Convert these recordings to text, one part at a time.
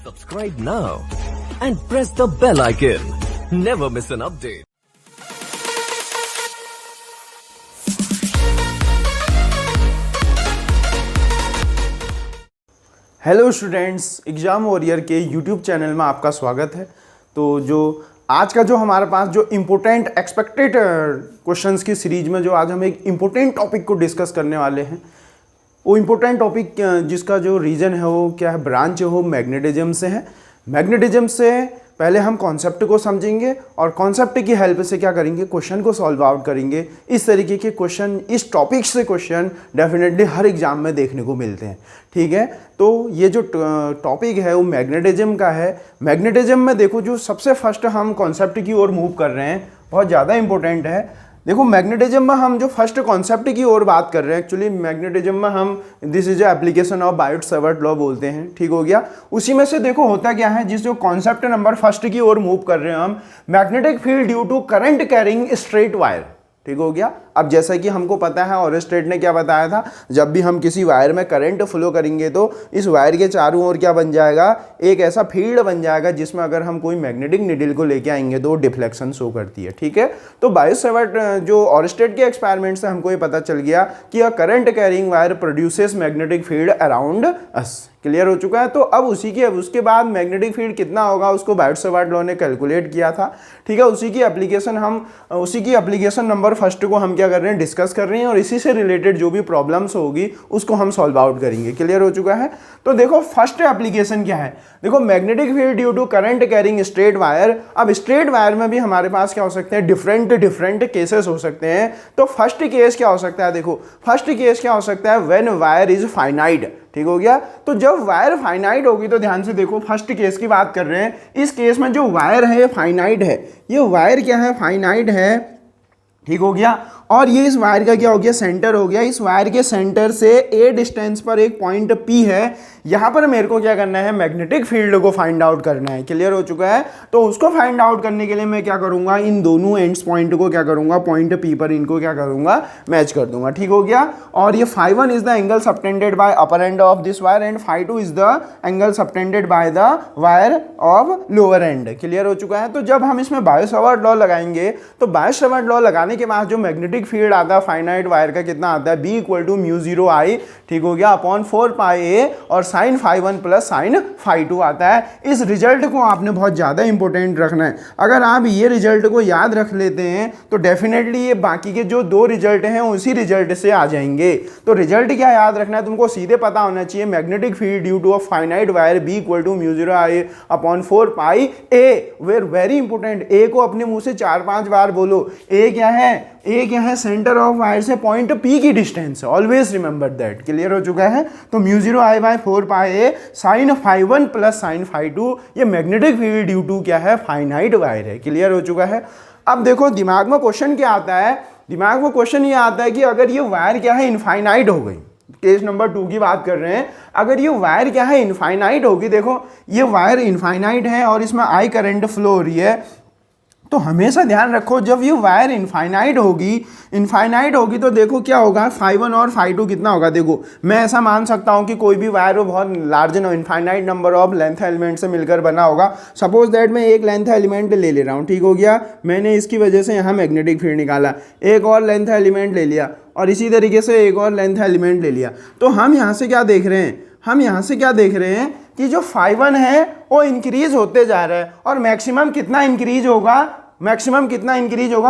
Subscribe now and press the bell icon. Never miss an update. Hello students, exam warrior के YouTube channel में आपका स्वागत है। तो जो आज का जो हमारे पास जो इम्पोर्टेंट एक्सपेक्टेड क्वेश्चंस की सीरीज में जो आज हम एक इम्पोर्टेंट टॉपिक को डिस्कस करने वाले हैं, वो इम्पोर्टेंट टॉपिक जिसका जो रीजन है वो क्या है, ब्रांच है वो मैग्नेटिज्म से है। मैग्नेटिज्म से पहले हम कॉन्सेप्ट को समझेंगे और कॉन्सेप्ट की हेल्प से क्या करेंगे, क्वेश्चन को सॉल्व आउट करेंगे। इस तरीके के क्वेश्चन, इस टॉपिक से क्वेश्चन डेफिनेटली हर एग्जाम में देखने को मिलते हैं। ठीक है, तो ये जो टॉपिक है वो मैग्नेटिज्म का है। मैग्नेटिज्म में देखो, जो सबसे फर्स्ट हम कॉन्सेप्ट की ओर मूव कर रहे हैं, बहुत ज़्यादा इंपॉर्टेंट है। देखो, मैग्नेटिज्म में हम जो फर्स्ट कॉन्सेप्ट की ओर बात कर रहे हैं, एक्चुअली मैग्नेटिज्म में हम this is application of Biot-Savart law बोलते हैं। ठीक हो गया। उसी में से देखो होता क्या है, जिस जो कॉन्सेप्ट नंबर फर्स्ट की ओर मूव कर रहे हैं हम, magnetic field due to current carrying straight wire. ठीक हो गया। अब जैसा कि हमको पता है, और स्टेट ने क्या बताया था, जब भी हम किसी वायर में करंट फ्लो करेंगे तो इस वायर के चारों ओर क्या बन जाएगा, एक ऐसा फील्ड बन जाएगा जिसमें अगर हम कोई मैग्नेटिक नीडल को लेके आएंगे तो डिफ्लेक्शन शो करती है। ठीक है, तो बायोट-सावर्ट जो और स्टेट के एक्सपेरिमेंट से हमको ये पता चल गया कि अ current carrying wire produces magnetic field around us. Clear हो चुका है। तो अब उसके बाद मैग्नेटिक फील्ड कितना होगा उसको बायोट-सावर्ट लॉ ने कैलकुलेट किया था। ठीक है, उसी की एप्लीकेशन नंबर फर्स्ट को हम क्या कर रहे हैं, डिस्कस कर रहे हैं, और इसी से रिलेटेड जो भी प्रॉब्लम्स होगी उसको हम सॉल्व आउट करेंगे। क्लियर हो चुका है। तो देखो, फर्स्ट एप्लीकेशन क्या है, देखो, magnetic field due to current carrying straight wire. अब स्ट्रेट वायर में भी हमारे पास क्या हो सकते हैं, डिफरेंट केसेस हो सकते हैं। तो फर्स्ट केस क्या हो सकता है, देखो फर्स्ट केस क्या हो सकता है, व्हेन वायर इज फाइनाइट। ठीक हो गया। तो जब वायर फाइनाइट होगी, तो ध्यान से देखो, फर्स्ट केस की बात कर रहे हैं। इस केस में जो वायर है फाइनाइट है, ये वायर क्या है, फाइनाइट है। ठीक हो गया। और ये इस वायर का क्या हो गया, सेंटर हो गया। इस वायर के सेंटर से ए डिस्टेंस पर एक पॉइंट पी है। यहां पर मेरे को क्या करना है, मैग्नेटिक फील्ड को फाइंड आउट करना है। क्लियर हो चुका है। तो उसको फाइंड आउट करने के लिए मैं क्या करूंगा, इन दोनों एंड्स पॉइंट को क्या करूंगा, पॉइंट पी पर इनको क्या करूंगा, मैच कर दूंगा। ठीक हो गया। और ये φ1 is the angle subtended by upper end of this wire and φ2 is the angle subtended by the wire of lower end. Clear हो चुका है। तो जब हम इसमें बायोट-सावर्ट लॉ लगाएंगे, तो बायोट-सावर्ट लॉ लगाने के बाद जो मैग्नेटिक फील्ड आता है फाइनाइट वायर का, कितना आता है, B = μ0I। ठीक हो गया, अपॉन 4πA, और sin φ1 प्लस sin φ2 आता है। इस रिजल्ट को आपने बहुत ज़्यादा इंपॉर्टेंट रखना है। अगर आप ये रिजल्ट को याद रख लेते हैं तो डेफिनेटली ये बाकी के जो दो रिजल्ट हैं उसी रिजल्ट से आ जाएंगे। तो रिजल्ट क्या याद रखना है, तुमको सीधे पता होना चाहिए, magnetic field due to a finite wire B = μ0I upon 4πA। Very important, A को अपने मुंह से 4-5 बार बोलो। ए क्या है, सेंटर ऑफ वायर से पॉइंट पी की डिस्टेंस है। Always remember that. क्लियर हो चुका है। तो μ0I/4πA sin φ1 प्लस sin φ2, ये मैग्नेटिक फील्ड ड्यू टू क्या है, फाइनाइट वायर है। क्लियर हो चुका है। अब देखो, दिमाग में क्वेश्चन क्या आता है, दिमाग में क्वेश्चन ये आता है कि अगर ये वायर क्या है, इनफाइनाइट हो गई, केस नंबर 2 की बात कर रहे हैं, अगर ये वायर क्या है, इनफाइनाइट होगी, देखो ये वायर इनफाइनाइट है और इसमें I करंट फ्लो हो रही है, तो हमेशा ध्यान रखो, जब ये वायर इनफाइनाइट होगी तो देखो क्या होगा, φ1 और φ2 कितना होगा। देखो, मैं ऐसा मान सकता हूँ कि कोई भी वायर वो बहुत large infinite number of length element से मिलकर बना होगा। सपोज दैट मैं एक लेंथ एलिमेंट ले रहा हूँ। ठीक हो गया, मैंने इसकी वजह से यहाँ मैग्नेटिक फील्ड निकाला, एक और लेंथ एलिमेंट ले लिया, और इसी तरीके से एक और लेंथ एलिमेंट ले लिया। तो हम यहाँ से क्या देख रहे हैं, कि जो φ1 है वो इंक्रीज होते जा रहा है, और मैक्सिमम कितना इंक्रीज होगा,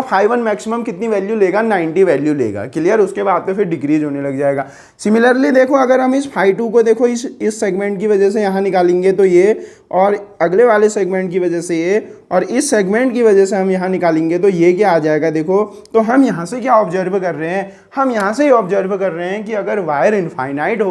φ1 मैक्सिमम कितनी वैल्यू लेगा, 90 वैल्यू लेगा। क्लियर। उसके बाद तो फिर डिक्रीज होने लग जाएगा। सिमिलरली देखो, अगर हम इस φ2 को देखो इस सेगमेंट की वजह से यहाँ निकालेंगे तो ये, और अगले वाले सेगमेंट की वजह से ये, और इस सेगमेंट की वजह से हम यहाँ निकालेंगे तो ये क्या आ जाएगा। देखो, तो हम यहाँ से क्या ऑब्जर्व कर रहे हैं, हम यहाँ से ऑब्जर्व कर रहे हैं कि अगर वायर इनफाइनाइट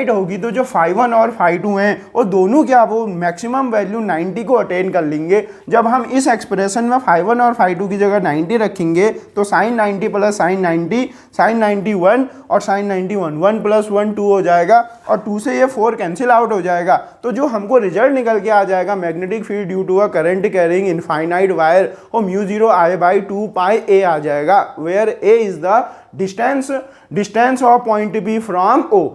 होगी तो जो φ1 और φ2 हैं वो दोनों क्या, वो मैक्सिमम वैल्यू 90 को अटेन कर लेंगे। जब हम इस एक्सप्रेशन में φ1 और φ2 की जगह 90 रखेंगे तो sin 90 प्लस sin 90 sin 91 और sin 91 1 + 1 2 हो जाएगा, और 2 से ये 4 कैंसिल आउट हो जाएगा। तो जो हमको रिजल्ट निकल के आ जाएगा, magnetic field due to a current carrying infinite wire, वो μ0I/2πA आ जाएगा, where A is the distance of point B from O।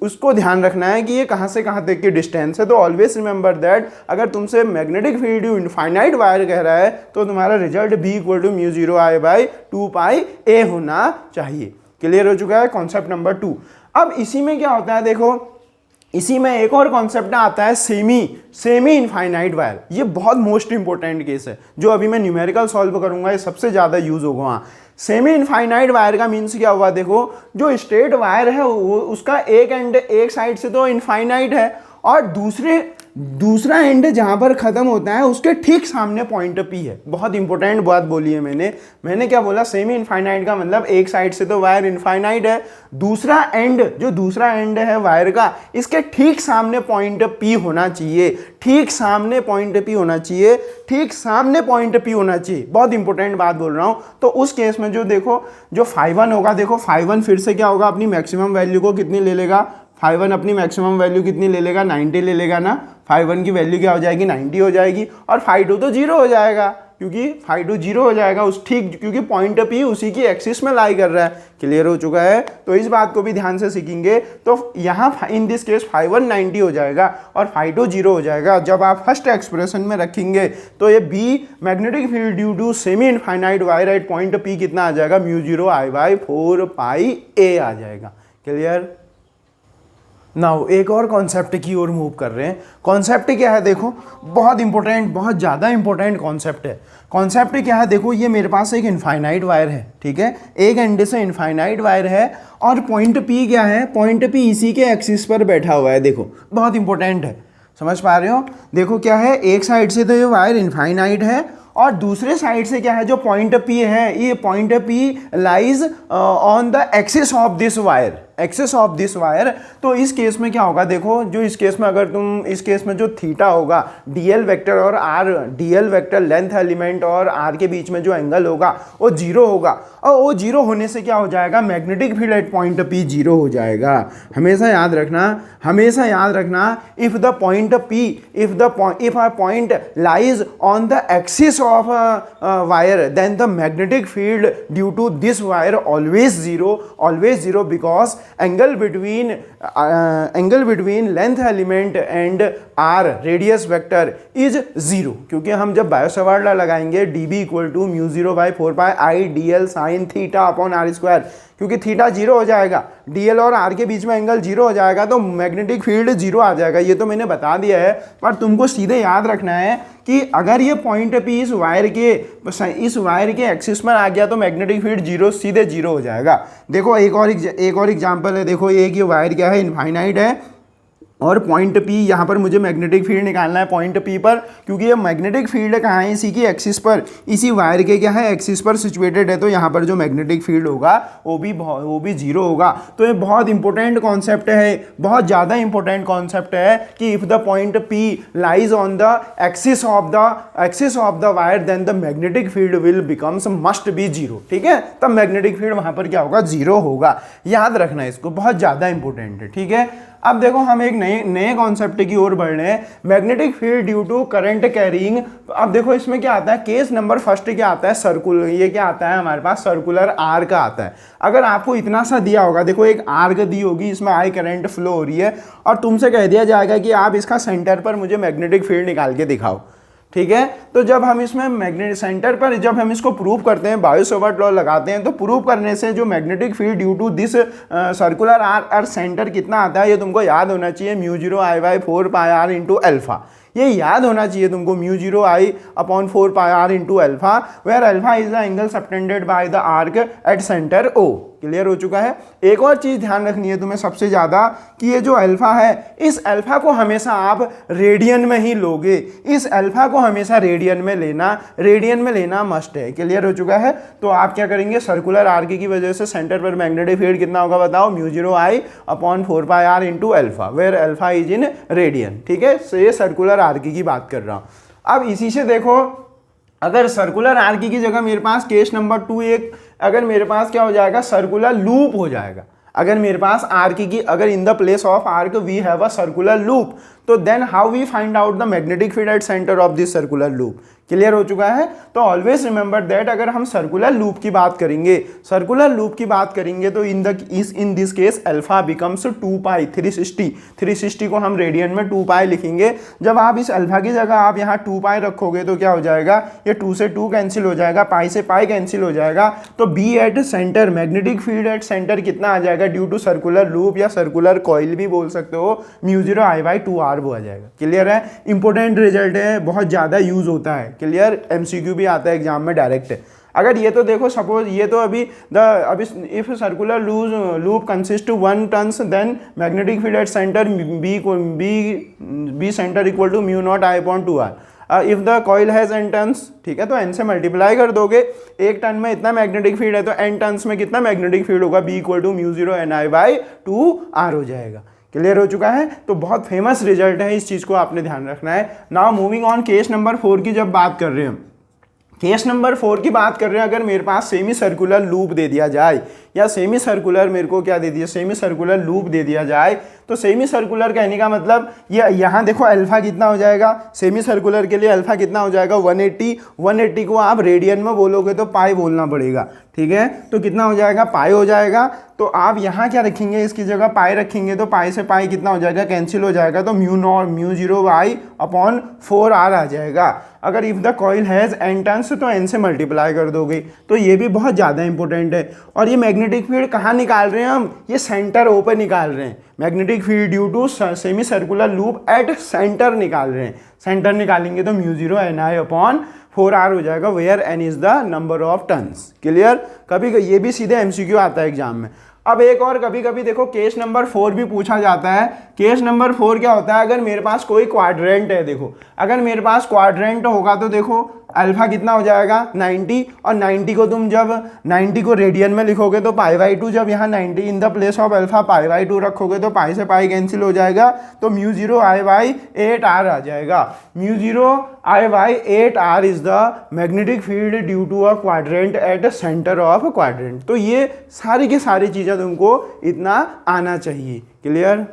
उसको ध्यान रखना है कि ये कहाँ से कहाँ तक की डिस्टेंस है। तो ऑलवेज रिमेंबर दैट अगर तुमसे मैग्नेटिक फील्ड इनफाइनाइट वायर कह रहा है तो तुम्हारा रिजल्ट B = μ0I/2πa होना चाहिए। क्लियर हो चुका है कॉन्सेप्ट नंबर 2। अब इसी में क्या होता है, देखो इसी में एक और कॉन्सेप्ट आता है सेमी इनफाइनाइट वायर। ये बहुत मोस्ट इंपॉर्टेंट केस है, जो अभी मैं न्यूमेरिकल सॉल्व करूंगा, ये सबसे ज़्यादा यूज होगा वहाँ। सेमी इनफाइनाइट वायर का मीन्स क्या हुआ, देखो जो स्ट्रेट वायर है वो उसका एक एंड एक साइड से तो इनफाइनाइट है और दूसरा एंड जहां पर खत्म होता है उसके ठीक सामने पॉइंट P है। बहुत इंपॉर्टेंट बात बोली है मैंने क्या बोला, सेमी इनफाइनाइट का मतलब एक साइड से तो वायर इनफाइनाइट है, दूसरा एंड है वायर का, इसके ठीक सामने पॉइंट P होना चाहिए, ठीक सामने पॉइंट P होना चाहिए, ठीक सामने पॉइंट P होना चाहिए। बहुत इंपॉर्टेंट बात बोल रहा हूं। तो उस केस में जो देखो जो φ1 होगा, देखो φ1 फिर से क्या होगा, अपनी मैक्सिमम वैल्यू को कितनी ले लेगा, φ1 अपनी मैक्सिमम वैल्यू कितनी ले लेगा, 90 ले लेगा ना। φ1 की वैल्यू क्या हो जाएगी, 90 हो जाएगी। और φ2 तो 0 हो जाएगा, क्योंकि φ2 0 हो जाएगा उस ठीक, क्योंकि पॉइंट P उसी की एक्सिस में लाई कर रहा है। क्लियर हो चुका है। तो इस बात को भी ध्यान से सीखेंगे। तो यहाँ इन दिस केस φ1 90 हो जाएगा और φ2 0 हो जाएगा। जब आप फर्स्ट एक्सप्रेशन में रखेंगे तो ये B magnetic field due to semi infinite wire at point P कितना आ जाएगा, μ0I/4πa आ जाएगा। क्लियर। नाउ एक और कॉन्सेप्ट की ओर मूव कर रहे हैं। कॉन्सेप्ट क्या है, देखो बहुत इंपॉर्टेंट, बहुत ज़्यादा इंपॉर्टेंट कॉन्सेप्ट है। कॉन्सेप्ट क्या है, देखो ये मेरे पास एक इनफाइनाइट वायर है, ठीक है, एक एंड से इनफाइनाइट वायर है और पॉइंट P क्या है, पॉइंट P इसी के एक्सिस पर बैठा हुआ है। देखो बहुत इंपॉर्टेंट है, समझ पा रहे हो। देखो क्या है, एक साइड से तो ये वायर इनफाइनाइट है और दूसरे साइड से क्या है, जो पॉइंट P है, ये point P lies on the axis of this wire, axis of this wire. तो इस केस में क्या होगा, देखो जो इस केस में अगर तुम इस केस में जो थीटा होगा, डीएल वेक्टर और R, DL vector length element और आर के बीच में जो एंगल होगा वो 0 होगा और वो 0 होने से क्या हो जाएगा, magnetic field at point P 0 हो जाएगा। हमेशा याद रखना, if the point P, if a point lies on the axis of wire, then the magnetic field due to this wire always zero because angle between length element and r radius vector is 0। क्योंकि हम जब bio सवार्ट law लगाएंगे dB = μ0/4πi dl sin theta upon r square, क्योंकि theta 0 हो जाएगा, dl और r के बीच में एंगल 0 हो जाएगा तो मैग्नेटिक फील्ड 0 आ जाएगा। ये तो मैंने बता दिया है, पर तुमको सीधे याद रखना है कि अगर ये पॉइंट P इस वायर के एक्सिस में आ गया तो मैग्नेटिक फील्ड 0 सीधे 0 हो जाएगा। देखो एक और एग्जांपल है। देखो ये वायर क्या है, इनफाइनाइट है और पॉइंट P, यहाँ पर मुझे मैग्नेटिक फील्ड निकालना है पॉइंट P पर, क्योंकि ये मैग्नेटिक फील्ड कहाँ है, इसी की एक्सिस पर, इसी वायर के क्या है, एक्सिस पर सिचुएटेड है। तो यहाँ पर जो मैग्नेटिक फील्ड होगा वो भी 0 होगा। तो ये बहुत इंपॉर्टेंट कॉन्सेप्ट है, बहुत ज़्यादा इंपॉर्टेंट कॉन्सेप्ट है कि if the point P lies on the axis of the wire then the magnetic field will becomes must be 0। ठीक है, तब मैग्नेटिक फील्ड वहाँ पर क्या होगा, 0 होगा। याद रखना इसको, बहुत ज़्यादा इंपॉर्टेंट है। ठीक है, अब देखो हम एक नए कॉन्सेप्ट की ओर बढ़ रहे हैं, magnetic field due to current carrying. अब देखो इसमें क्या आता है, केस नंबर फर्स्ट क्या आता है, सर्कुलर, ये क्या आता है हमारे पास, सर्कुलर आर्क आता है। अगर आपको इतना सा दिया होगा, देखो एक आर्क दी होगी, इसमें आई करंट फ्लो हो रही है और तुमसे कह दिया जाएगा कि आप इसका सेंटर पर मुझे मैग्नेटिक फील्ड निकाल के दिखाओ। ठीक है, तो जब हम इसमें मैग्नेटिक सेंटर पर जब हम इसको प्रूव करते हैं, बायो सवार्ट लॉ लगाते हैं, तो प्रूव करने से जो magnetic field due to this circular arc centre कितना आता है, ये तुमको याद होना चाहिए, μ0I/4πr इंटू अल्फा। ये याद होना चाहिए तुमको, μ0I/4πr into alpha, where alpha is the angle subtended by the arc at centre O। Clear हो चुका है। एक और चीज ध्यान रखनी है तुम्हें सबसे ज्यादा, कि ये जो अल्फा है, इस अल्फा को हमेशा आप रेडियन में ही लोगे, इस अल्फा को हमेशा रेडियन में लेना मस्ट है। क्लियर हो चुका है। तो आप क्या करेंगे, सर्कुलर आर्क की वजह से सेंटर पर मैग्नेटिक फील्ड कितना होगा बताओ, μ0I/4πr into alpha, where alpha is in radian. ठीक है, so ये सर्कुलर आर्क की बात कर रहा हूं। अब इसी से देखो, अगर सर्कुलर आर्क की जगह मेरे पास केस नंबर 2 अगर मेरे पास क्या हो जाएगा, सर्कुलर लूप हो जाएगा। अगर मेरे पास आर्क की, अगर in the place of arc we have a circular loop, तो then how we find out the magnetic field at centre of this circular loop. Clear हो चुका है। तो ऑलवेज रिमेंबर दैट अगर हम सर्कुलर लूप की बात करेंगे, सर्कुलर लूप की बात करेंगे तो in this case alpha becomes 2 पाई 360 को हम रेडियन में 2 पाई लिखेंगे। जब आप इस अल्फा की जगह आप यहाँ 2 पाई रखोगे तो क्या हो जाएगा, ये 2 से 2 कैंसिल हो जाएगा, पाई से पाई कैंसिल हो जाएगा। तो B at centre, magnetic field at centre कितना आ जाएगा ड्यू टू सर्कुलर लूप या सर्कुलर कॉइल भी बोल सकते हो, μ0I/2R वो आ जाएगा। क्लियर है, इंपॉर्टेंट रिजल्ट है, बहुत ज़्यादा यूज होता है। क्लियर, MCQ भी आता है एग्जाम में डायरेक्ट। अगर ये तो देखो सपोज ये तो अभी if circular loop consist to 1 turns then magnetic field at centre B centre equal to μ0I/2R। If the coil has n turns, ठीक है, तो n से मल्टीप्लाई कर दोगे, एक टर्न में इतना मैग्नेटिक फील्ड है तो n टर्न्स में कितना मैग्नेटिक फील्ड होगा, B इक्वल टू μ0Ni/2R हो जाएगा। क्लियर हो चुका है। तो बहुत फेमस रिजल्ट है, इस चीज को आपने ध्यान रखना है। Now moving on, case number 4 की जब बात कर रहे हैं, केस नंबर 4 की बात कर रहे हैं, अगर मेरे पास सेमी सर्कुलर लूप दे दिया जाए या सेमी सर्कुलर मेरे को क्या दे दिया, सेमी सर्कुलर लूप दे दिया जाए, तो सेमी सर्कुलर कहने का मतलब ये यहाँ देखो अल्फा कितना हो जाएगा, सेमी सर्कुलर के लिए अल्फा कितना हो जाएगा 180 को आप रेडियन में बोलोगे तो पाई बोलना पड़ेगा, ठीक है, तो कितना हो जाएगा, पाई हो जाएगा। तो आप यहाँ क्या रखेंगे, इसकी जगह पाई रखेंगे तो पाई से पाई कितना हो जाएगा, कैंसिल हो जाएगा, तो μ0Y/4R आ जाएगा। अगर if the coil has n turns तो n से मल्टीप्लाई कर दोगे। तो ये भी बहुत ज़्यादा इंपॉर्टेंट है। और ये मैग्नेटिक फील्ड कहाँ निकाल रहे हैं हम, ये सेंटर O पे निकाल रहे हैं। Magnetic field due to semi circular loop at centre निकाल रहे हैं। सेंटर निकालेंगे तो μ0Ni/4R हो जाएगा, where n is the number of turns. Clear, कभी ये भी सीधे MCQ आता है एग्जाम में। अब एक और कभी कभी देखो केस नंबर 4 भी पूछा जाता है। केस नंबर 4 क्या होता है, अगर मेरे पास कोई क्वाड्रेंट है, देखो अगर मेरे पास क्वाड्रेंट होगा तो देखो अल्फा कितना हो जाएगा 90, और 90 को तुम जब 90 को रेडियन में लिखोगे तो π/2, जब यहाँ 90 in the place of alpha π/2 रखोगे तो पाई से पाई कैंसिल हो जाएगा, तो μ0I/8R आ जाएगा। μ0I/8R is the magnetic field due to a quadrant at centre of quadrant. तो ये सारी की सारी चीज़ें तुमको इतना आना चाहिए। क्लियर।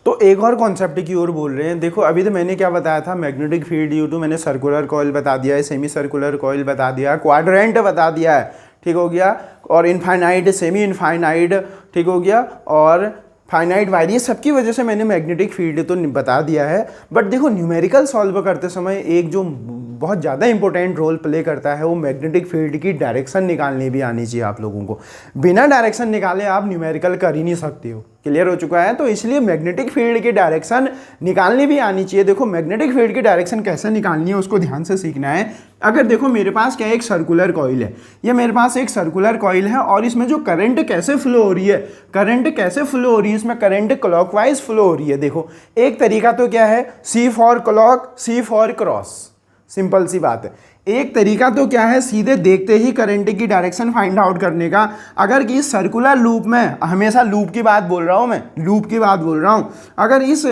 तो एक और कॉन्सेप्ट की ओर बोल रहे हैं। देखो अभी तो मैंने क्या बताया था, मैग्नेटिक फील्ड ड्यू टू, मैंने सर्कुलर कॉइल बता दिया है, सेमी सर्कुलर कॉइल बता दिया है, क्वाड्रेंट बता दिया है, ठीक हो गया, और इनफाइनाइट, सेमी इनफाइनाइट, ठीक हो गया, और फाइनाइट वायर, ये सबकी वजह से मैंने मैग्नेटिक फील्ड तो बता दिया है। बट देखो न्यूमेरिकल सॉल्व करते समय एक जो बहुत ज़्यादा इंपॉर्टेंट रोल प्ले करता है वो मैग्नेटिक फील्ड की डायरेक्शन निकालनी भी आनी चाहिए आप लोगों को। बिना डायरेक्शन निकाले आप न्यूमेरिकल कर ही नहीं सकते हो। क्लियर हो चुका है। तो इसलिए मैग्नेटिक फील्ड की डायरेक्शन निकालनी भी आनी चाहिए। देखो मैग्नेटिक फील्ड की डायरेक्शन कैसे निकालनी है उसको ध्यान से सीखना है। अगर देखो मेरे पास क्या एक सर्कुलर कॉइल है, ये मेरे पास एक सर्कुलर कॉइल है और इसमें जो करंट कैसे फ्लो हो रही है, करंट कैसे फ्लो हो रही है, इसमें करंट क्लॉकवाइज फ्लो हो रही है। देखो एक तरीका तो क्या है, C for clock, C for cross, simple सी बात है। एक तरीका तो क्या है, सीधे देखते ही करंट की डायरेक्शन फाइंड आउट करने का। अगर कि सर्कुलर लूप में, हमेशा लूप की बात बोल रहा हूँ मैं, लूप की बात बोल रहा हूँ, अगर इस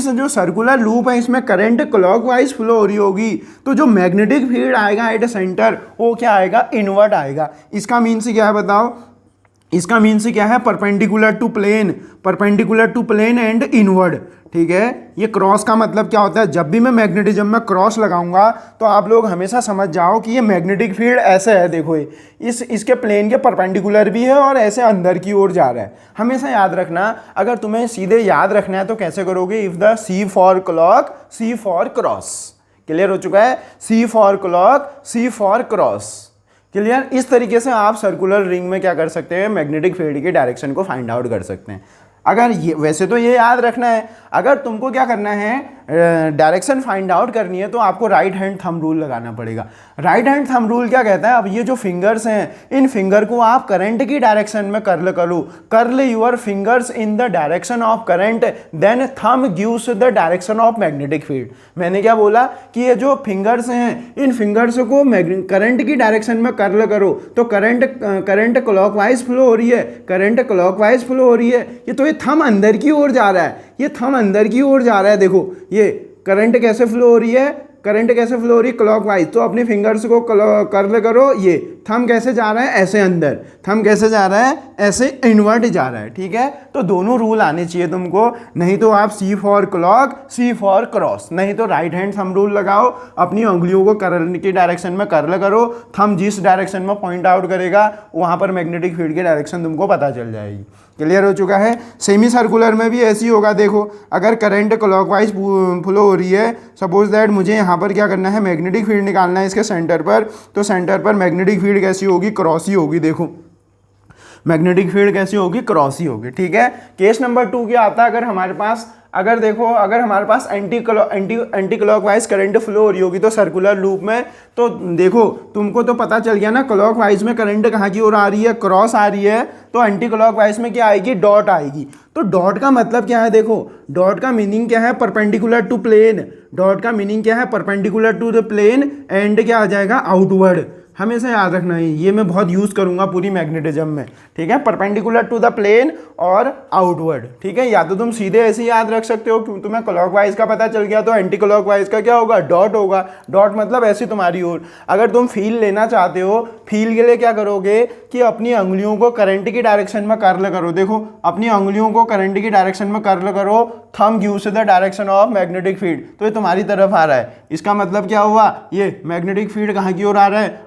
जो सर्कुलर लूप है इसमें करंट क्लॉकवाइज फ्लो हो रही होगी तो जो मैग्नेटिक फील्ड आएगा एट सेंटर वो क्या आएगा, इनवर्ट आएगा। इसका मीन्स क्या है बताओ, इसका मीन्स क्या है, perpendicular to plane and inward. ठीक है, ये क्रॉस का मतलब क्या होता है, जब भी मैं मैग्नेटिज्म में क्रॉस लगाऊंगा तो आप लोग हमेशा समझ जाओ कि ये मैग्नेटिक फील्ड ऐसे है। देखो इसके प्लेन के परपेंडिकुलर भी है और ऐसे अंदर की ओर जा रहा है। हमेशा याद रखना, अगर तुम्हें सीधे याद रखना है तो कैसे करोगे, if the C for clock, C for cross. Clear हो चुका है, C for clock, C for cross. Clear. इस तरीके से आप सर्कुलर रिंग में क्या कर सकते हैं, मैग्नेटिक फील्ड की डायरेक्शन को फाइंड आउट कर सकते हैं। अगर ये, वैसे तो ये याद रखना है, अगर तुमको क्या करना है, डायरेक्शन फाइंड आउट करनी है तो आपको राइट हैंड थंब रूल लगाना पड़ेगा। राइट हैंड थंब रूल क्या कहता है, अब ये जो फिंगर्स हैं इन फिंगर को आप करंट की डायरेक्शन में कर्ल करो, curl your fingers in the direction of current, then thumb gives the direction of magnetic field. मैंने क्या बोला कि ये जो फिंगर्स हैं इन फिंगर्स को करंट की डायरेक्शन में कर्ल करो तो करंट क्लॉकवाइज फ्लो हो रही है, करंट क्लॉकवाइज फ्लो हो रही है। ये तो ये थंब अंदर की ओर जा रहा है, ये थंब अंदर की ओर जा रहा है। देखो ये करंट कैसे फ्लो हो रही है, करंट कैसे फ्लो हो रही है, क्लॉकवाइज। तो अपने फिंगर्स को कर्ल करो, ये थंब कैसे जा रहा है, ऐसे अंदर, थंब कैसे जा रहा है, ऐसे इनवर्ट जा रहा है, ठीक है। तो दोनों रूल आने चाहिए तुमको, नहीं तो आप C for clock, C for cross, नहीं तो राइट हैंड थंब रूल लगाओ, अपनी उंगलियों को कर्ल की डायरेक्शन में कर्ल करो, थंब जिस डायरेक्शन में पॉइंट आउट करेगा वहां पर मैग्नेटिक फील्ड की डायरेक्शन तुमको पता चल जाएगी। क्लियर हो चुका है। सेमी सर्कुलर में भी ऐसी होगा, देखो अगर करंट क्लॉकवाइज फ्लो हो रही है, सपोज दैट मुझे यहाँ पर क्या करना है, मैग्नेटिक फील्ड निकालना है इसके सेंटर पर, तो सेंटर पर मैग्नेटिक फील्ड कैसी होगी, क्रॉस ही होगी। देखो मैग्नेटिक फील्ड कैसी होगी, क्रॉस ही होगी, ठीक है। केस नंबर 2 क्या आता है, अगर हमारे पास अगर हमारे पास एंटी क्लॉकवाइज करंट फ्लो हो रही होगी तो सर्कुलर लूप में, तो देखो तुमको तो पता चल गया ना क्लॉकवाइज में करंट कहाँ की ओर आ रही है, क्रॉस आ रही है, तो एंटी क्लॉकवाइज में क्या आएगी, डॉट आएगी। तो डॉट का मतलब क्या है, देखो डॉट का मीनिंग क्या है, परपेंडिकुलर टू प्लेन। डॉट का मीनिंग क्या है, perpendicular to the plane, and क्या आ जाएगा, आउटवर्ड। हमेशा याद रखना है, ये मैं बहुत यूज़ करूंगा पूरी मैग्नेटिज्म में, ठीक है। परपेंडिकुलर टू द प्लेन और आउटवर्ड, ठीक है। या तो तुम सीधे ऐसे याद रख सकते हो, तुम्हें क्लॉकवाइज का पता चल गया तो एंटी क्लॉकवाइज का क्या होगा, डॉट होगा। डॉट मतलब ऐसी तुम्हारी ओर। अगर तुम फील लेना चाहते हो, फील के लिए क्या करोगे कि अपनी उंगलियों को करंट की डायरेक्शन में कर्ल करो। देखो अपनी उंगलियों को करंट की डायरेक्शन में कर्ल करो, thumb gives the direction of magnetic field, तो ये तुम्हारी तरफ आ रहा है। इसका मतलब क्या हुआ, ये मैग्नेटिक फील्ड कहाँ की ओर आ रहा है,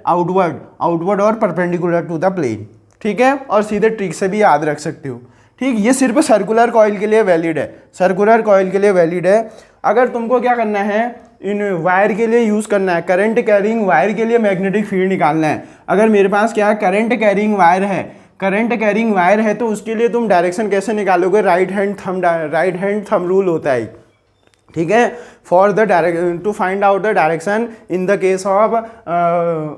आउटवर्ड और परपेंडिकुलर टू द प्लेन, ठीक है। और सीधे ट्रिक से भी याद रख सकते हो, ठीक। ये सिर्फ सर्कुलर कॉइल के लिए वैलिड है, सर्कुलर कॉइल के लिए वैलिड है। अगर तुमको क्या करना है, इन वायर के लिए यूज़ करना है, करंट कैरिंग वायर के लिए मैग्नेटिक फील्ड निकालना है। अगर मेरे पास क्या है, करंट कैरिंग वायर है, करंट कैरिंग वायर है, तो उसके लिए तुम डायरेक्शन कैसे निकालोगे, राइट हैंड थंब रूल होता है, ठीक है। For the direction to find out the direction in the case of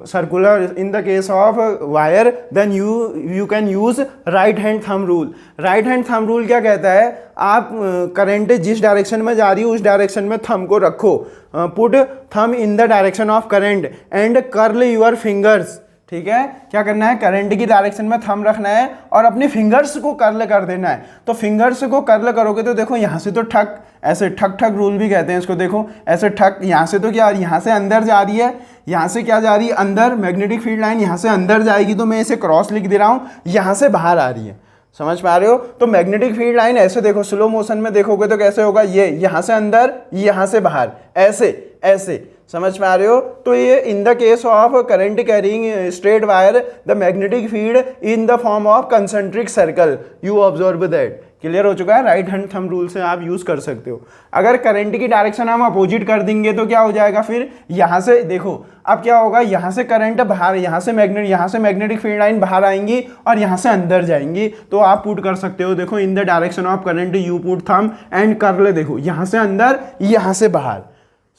circular, in the case of wire, then you can use right hand thumb rule. Right hand thumb rule क्या कहता है, आप current जिस direction में जा रही हो उस डायरेक्शन में थंब को रखो, put thumb in the direction of current and curl your fingers, ठीक है। क्या करना है, करंट की डायरेक्शन में थंब रखना है और अपने फिंगर्स को कर्ल कर देना है। तो फिंगर्स को कर्ल करोगे तो देखो यहाँ से तो ठक, ऐसे ठक ठक रूल भी कहते हैं इसको, देखो ऐसे ठक, यहाँ से तो क्या, यहाँ से अंदर जा रही है, यहाँ से क्या जा रही है, अंदर, मैग्नेटिक फील्ड लाइन यहाँ से अंदर जाएगी, तो मैं इसे क्रॉस लिख दे रहा हूँ, यहाँ से बाहर आ रही है, समझ पा रहे हो। तो मैग्नेटिक फील्ड लाइन ऐसे देखो, स्लो मोशन में देखोगे तो कैसे होगा, ये यहाँ से अंदर, यहाँ से बाहर, ऐसे ऐसे, समझ पा रहे हो। तो ये इन the case of current carrying straight wire the magnetic field in the form of concentric circle, you observe that. Clear हो चुका है। राइट हैंड थंब रूल से आप यूज कर सकते हो। अगर करंट की डायरेक्शन हम अपोजिट कर देंगे तो क्या हो जाएगा, फिर यहाँ से देखो अब क्या होगा, यहाँ से करंट बाहर, यहाँ से मैग्नेटिक फील्ड लाइन बाहर आएंगी और यहाँ से अंदर जाएंगी। तो आप पुट कर सकते हो, देखो इन the direction of current you put thumb and curl, देखो यहाँ से अंदर, यहाँ से बाहर,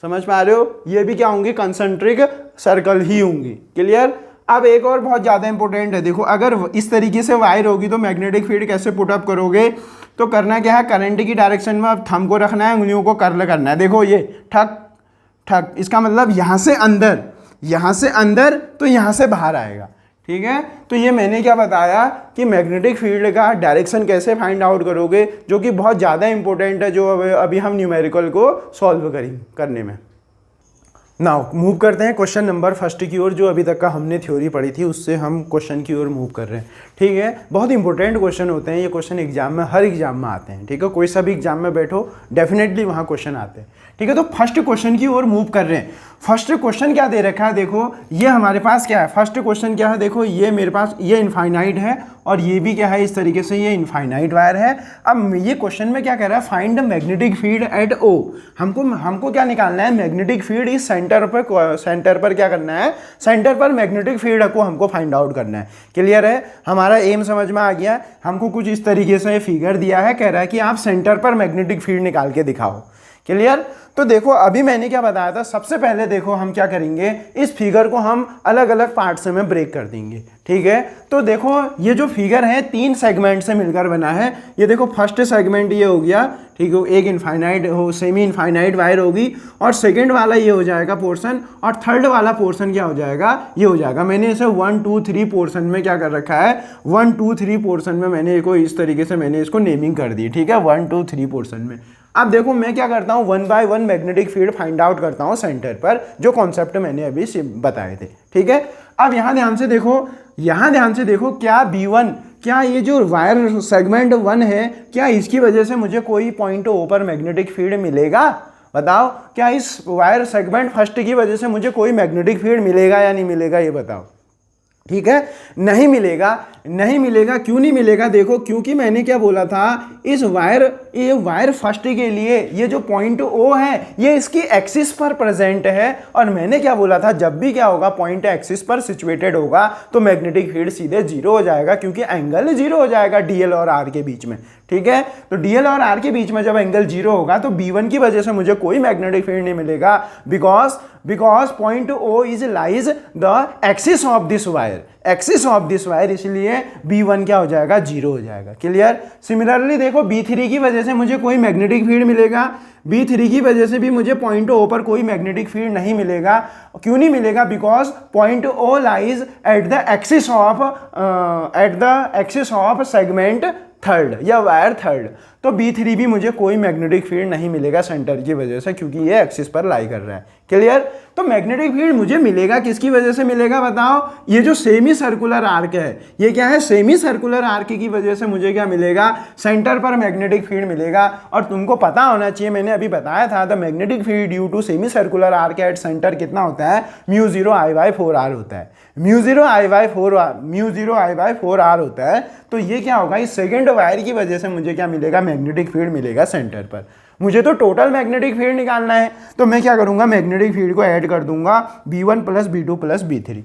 समझ पा रहे हो। ये भी क्या होंगी, कंसेंट्रिक सर्कल ही होंगी। क्लियर। अब एक और बहुत ज़्यादा इंपॉर्टेंट है, देखो अगर इस तरीके से वायर होगी तो मैग्नेटिक फील्ड कैसे पुटअप करोगे, तो करना क्या है, करंट की डायरेक्शन में अब थंब को रखना है, उंगलियों को कर्ल करना है। देखो ये ठक ठक, इसका मतलब यहाँ से अंदर तो यहाँ से बाहर आएगा, ठीक है। तो ये मैंने क्या बताया कि मैग्नेटिक फील्ड का डायरेक्शन कैसे फाइंड आउट करोगे, जो कि बहुत ज़्यादा इंपॉर्टेंट है, जो अभी हम न्यूमेरिकल को सॉल्व करने में। नाउ मूव करते हैं क्वेश्चन नंबर फर्स्ट की ओर, जो अभी तक का हमने थ्योरी पढ़ी थी उससे हम क्वेश्चन की ओर मूव कर रहे हैं, ठीक है। बहुत इंपॉर्टेंट क्वेश्चन होते हैं ये, क्वेश्चन एग्जाम में, हर एग्जाम में आते हैं, ठीक है। कोई सा भी एग्जाम में बैठो डेफिनेटली वहाँ क्वेश्चन आते हैं, ठीक है। तो फर्स्ट क्वेश्चन की ओर मूव कर रहे हैं। फर्स्ट क्वेश्चन क्या दे रखा है, देखो ये हमारे पास क्या है, फर्स्ट क्वेश्चन क्या है, देखो ये मेरे पास ये इनफाइनाइट है और ये भी क्या है, इस तरीके से ये इनफाइनाइट वायर है। अब ये क्वेश्चन में क्या कह रहा है, find the magnetic field at O. हमको क्या निकालना है, मैग्नेटिक फील्ड इस सेंटर पर क्या करना है, सेंटर पर मैग्नेटिक फील्ड को हमको फाइंड आउट करना है। क्लियर है, हमारा एम समझ में आ गया। हमको कुछ इस तरीके से फिगर दिया है, कह रहा है कि आप सेंटर पर मैग्नेटिक फील्ड निकाल के दिखाओ। क्लियर। तो देखो अभी मैंने क्या बताया था, सबसे पहले देखो हम क्या करेंगे, इस फिगर को हम अलग अलग पार्ट्स में ब्रेक कर देंगे, ठीक है। तो देखो ये जो फिगर है 3 सेगमेंट से मिलकर बना है। ये देखो फर्स्ट सेगमेंट ये हो गया, ठीक है, एक इनफाइनाइट सेमी इनफाइनाइट वायर होगी, और सेकंड वाला ये हो जाएगा पोर्शन, और थर्ड वाला पोर्शन क्या हो जाएगा, ये हो जाएगा। मैंने इसे 1 2 3 पोर्शन में क्या कर रखा है, 1 2 3 पोर्शन में मैंने इसको इस तरीके से मैंने इसको नेमिंग कर दी, ठीक है, 1 2 3 पोर्शन में। अब देखो मैं क्या करता हूँ, 1 by 1 magnetic field find out करता हूँ सेंटर पर, जो कॉन्सेप्ट मैंने अभी बताए थे। ठीक है, अब यहाँ ध्यान से देखो, यहाँ ध्यान से देखो, क्या B1, क्या ये जो वायर सेगमेंट 1 है, क्या इसकी वजह से मुझे कोई पॉइंट O पर मैग्नेटिक फील्ड मिलेगा? बताओ, क्या इस वायर सेगमेंट फर्स्ट की वजह से मुझे कोई मैग्नेटिक फील्ड मिलेगा या नहीं मिलेगा, ये बताओ। ठीक है, नहीं मिलेगा। नहीं मिलेगा, क्यों नहीं मिलेगा? देखो, क्योंकि मैंने क्या बोला था, इस ये वायर फर्स्ट के लिए ये जो पॉइंट O है ये इसकी एक्सिस पर प्रेजेंट है, और मैंने क्या बोला था, जब भी क्या होगा, पॉइंट एक्सिस पर सिचुएटेड होगा तो मैग्नेटिक फील्ड सीधे जीरो हो जाएगा, क्योंकि एंगल जीरो हो जाएगा DL और R के बीच में। ठीक है, तो DL और R के बीच में जब एंगल जीरो होगा तो B1 की वजह से मुझे कोई मैग्नेटिक फील्ड नहीं मिलेगा, because point O is lies the axis of this wire, axis of this wire, इसलिए B1 क्या हो जाएगा, जीरो हो जाएगा। क्लियर? सिमिलरली देखो, B3 की वजह से मुझे कोई मैग्नेटिक फील्ड मिलेगा, B3 की वजह से भी मुझे पॉइंट O पर कोई मैग्नेटिक फील्ड नहीं मिलेगा। क्यों नहीं मिलेगा? Because point O lies at the axis of segment third या वायर थर्ड, तो B3 भी मुझे कोई मैग्नेटिक फील्ड नहीं मिलेगा सेंटर की वजह से, क्योंकि ये एक्सिस पर लाई कर रहा है। क्लियर? तो मैग्नेटिक फील्ड मुझे मिलेगा किसकी वजह से मिलेगा, बताओ? ये जो सेमी सर्कुलर आर्क है, ये क्या है, सेमी सर्कुलर आर्क की वजह से मुझे क्या मिलेगा, सेंटर पर मैग्नेटिक फील्ड मिलेगा। और तुमको पता होना चाहिए, मैंने अभी बताया था, the magnetic field due to semi circular arc at centre कितना होता है, μ0I/4R होता है, μ0I/4R होता है। तो ये क्या होगा, इस सेकेंड वायर की वजह से मुझे क्या मिलेगा, मैग्नेटिक फील्ड मिलेगा सेंटर पर। मुझे तो टोटल मैग्नेटिक फील्ड निकालना है, तो मैं क्या करूंगा, मैग्नेटिक फील्ड को ऐड कर दूंगा B1 + B2 + B3।